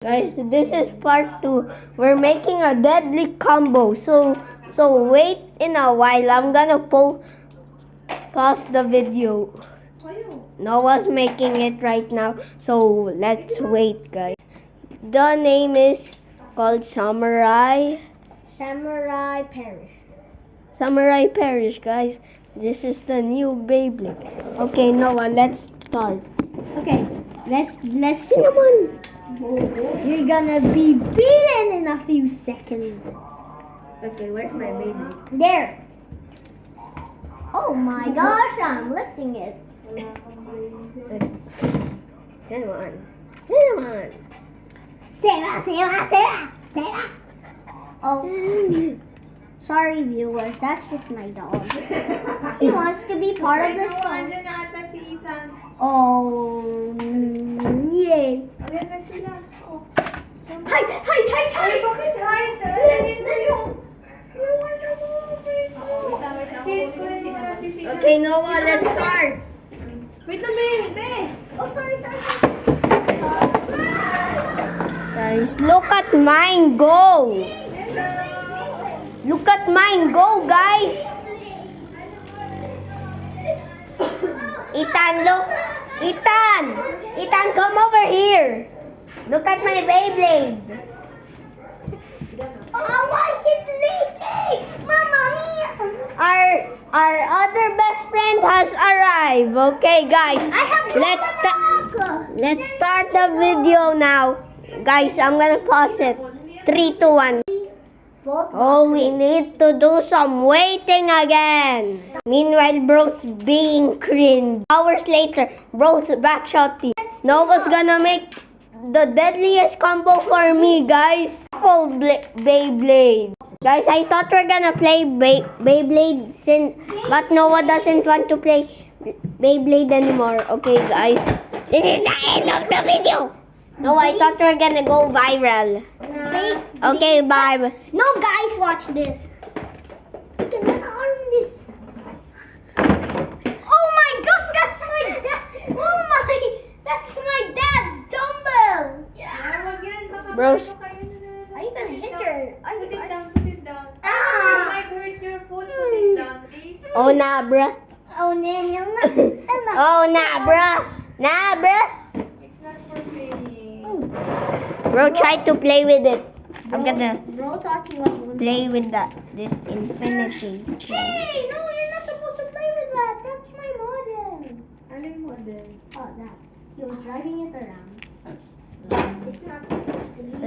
Guys, this is part 2. We're making a deadly combo. So wait in a while. I'm gonna pause the video. Noah's making it right now. So let's wait, guys. The name is called Samurai Parish. Samurai Parish, guys. This is the new Beyblade. Okay, Noah, let's start. Okay, let's Cinnamon. You're gonna be beaten in a few seconds. Okay, where's my baby? There. Oh my gosh, I'm lifting it. Cinnamon. Sarah. Oh, sorry viewers, that's just my dog. He wants to be part of the show. Oh, yay. Hi! Okay, Noah, let's start. Wait a minute, Oh, sorry. Guys, look at mine go. Look at mine go, guys. Ethan, look. Ethan, come over here. Look at my Beyblade. Oh, why is it leaking? Mamma mia! Our other best friend has arrived. Okay, guys. Let's start the video now. Guys, I'm gonna pause it. 3, 2, 1. Oh, we need to do some waiting again. Meanwhile, bro's being cringe. Hours later, bro's back shouting. Nova's gonna make the deadliest combo for me, guys. Full Beyblade. Guys, I thought we're gonna play Beyblade, but Noah doesn't want to play Beyblade anymore. Okay, guys. This is the end of the video. No, I thought we were gonna go viral. Okay, bye. No, guys, watch this. You can arm this. Oh my gosh, that's my dad. Oh my, that's my dad's dumbbell. Bros. Are you gonna hit your? Put it down. You might hurt your foot. Put it down, please. Oh, nah, bruh. Oh no. Oh, nah, bruh. Nah, bruh. It's not for playing. Bro, try to play with it. I'm gonna Bro thought he was play with this infinity. Hey, no, you're not supposed to play with that. That's my model. Ano yung model? Oh, that. He was driving it around. It's not